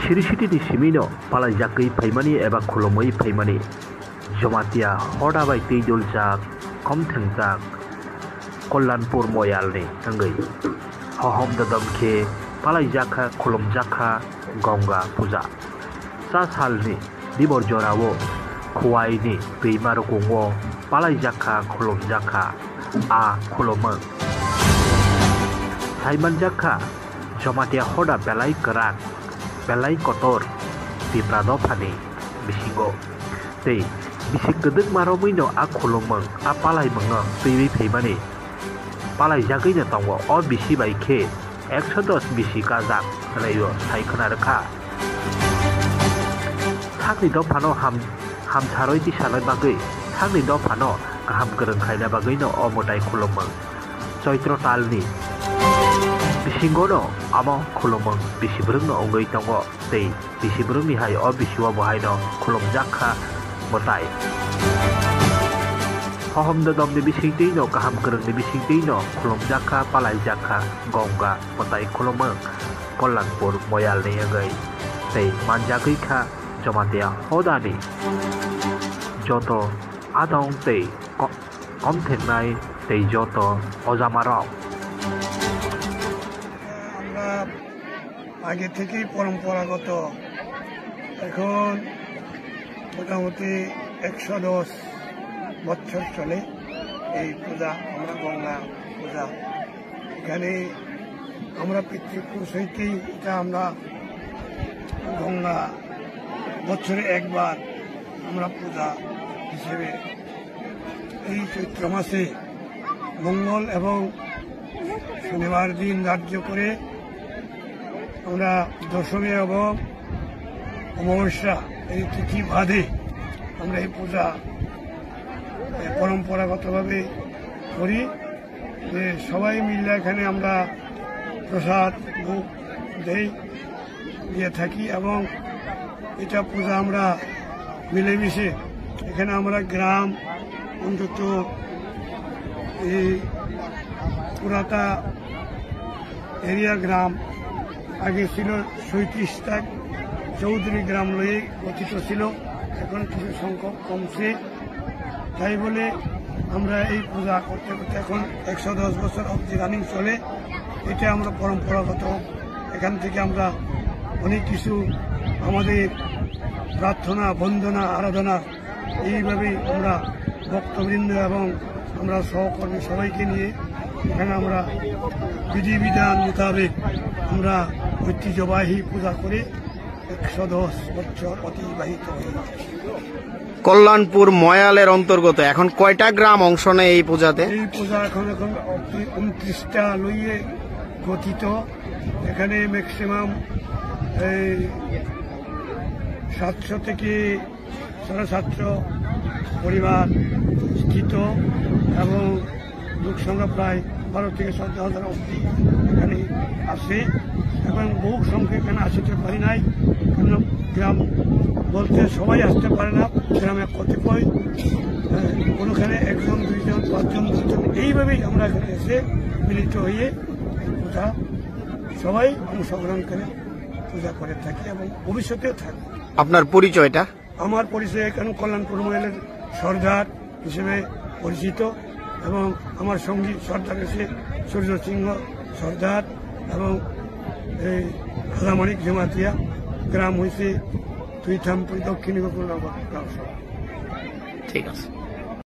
Sirisiti Simino, Palajaki Paimani Eva Kolomoi Paimani, Jomatia, Hoda by Tijulzak, Comtentak, Kolanpur Moyalni, Tangai, Hohom the Domke, Palajaka, Kolomjaka, Gonga, Puza, Sasalni, Diborjorawo, Kuwaini, Primarukungo, Palajaka, Kolomjaka, A Kolomang, Saimanjaka, Jomatia Hoda Belai Kerak, Belai Kotor, di Pradopani, Bisingo, Tei, Bisik Gedek Maromino, A Kolomang, A Palai Mengang, Piwi Pimani, Palai Jagina Tongo, or Bisi by K, Exodus Bisi Kazak, Rayo, Saikonaraka. Takni Dopano Ham Taroti Salai Bagay, Takni Dopano, Ham Gurung Kaila Bagino, or Motai Kolomang, Soitro Talni. Bisingono, Amo, Kolomang, Bisibrung, Ongay Tongo, Tei, Bisibrung Mihai, or Bisiwa Bohino, Kolomjaka, Motai. Hohom the Dom the Bisitino, Kaham Gurung the Bisitino, Kolomjaka, Palajaka, Gonga, Motai Kolomang, Kolanpur, Moyal Neagay, Tei, Manjakika, Jomatia, Hodani, Joto, Adong Tei, Comtenai, Tei Joto, Ozamarao. আগে থেকেই পরম্পরাগত এখন মোটামুটি 110 বছর চলে এই পূজা আমরা গঙ্গা পূজা এখানে আমরা পিতৃপুরুষ হইতেই এটা আমরা গঙ্গা বছরে একবার আমরা পূজা হিসেবে এই চৈত্র মাসে মঙ্গল এবং শনিবার দিন ধার্য করে আমরা দশমী এবং অমাবস্যা এই তিথি বাদে আমরা এই পূজা পরম্পরাগতভাবে করি যে সবাই মিলে এখানে আমরা প্রসাদ ভোগ দিয়ে থাকি এবং এটা পূজা আমরা মিলেমিশে এখানে আমরা গ্রাম অন্তত এই পুরাতা এরিয়া গ্রাম আগে ছিল 37টা চৌধুরী গ্রাম লয়ে গঠিত ছিল এখন কিছু সংখ্যক কমছে তাই বলে আমরা এই পূজা করতে করতে এখন 110 বছর অবধি রানিং চলে এটা আমরা পরম্পরাগত এখান থেকে আমরা অনেক কিছু আমাদের প্রার্থনা বন্দনা আরাধনা এইভাবেই আমরা ভক্তবৃন্দ এবং আমরা সহকর্মী সবাইকে নিয়ে এখানে আমরা বিধিবিধান মোতাবেক আমরা ঐতিহ্যবাহী পূজা করে 110 বছর অতিবাহিত হয়ে যাচ্ছে। কল্যাণপুর ময়ালের অন্তর্গত এখন কয়টা গ্রাম অংশ নেয় এই পূজাতে? এই পূজা এখন 29টা লইয়ে গঠিত এখানে ম্যাক্সিমাম 700 থেকে 750 পরিবার স্থিত এবং লোক সংখ্যা প্রায় 12 থেকে 14,000 অবধি এখানে আসে এবং বহু সংখ্যা এখানে আসতে পারি নাই কারণ গ্রাম বলতে সবাই আসতে পারে না গ্রামে কতিপয় কোনোখানে 1 জন 2 জন 5 জন 10 জন এইভাবেই আমরা এখানে এসে মিলিত হয়ে পূজা সবাই অংশগ্রহণ করে পূজা করে থাকি এবং ভবিষ্যতেও থাকি। আপনার পরিচয়টা? আমার পরিচয় এখানে কল্যাণপুর ময়ালের সর্দার হিসেবে পরিচিত এবং আমার সঙ্গী সর্দার হচ্ছে সূর্য সিংহ সর্দার এবং এই হাজামানিক জমাতিয়া গ্রাম হয়েছে 2 থামপুর দক্ষিণ গোকুলনগর গ্রাম সভা। ঠিক আছে।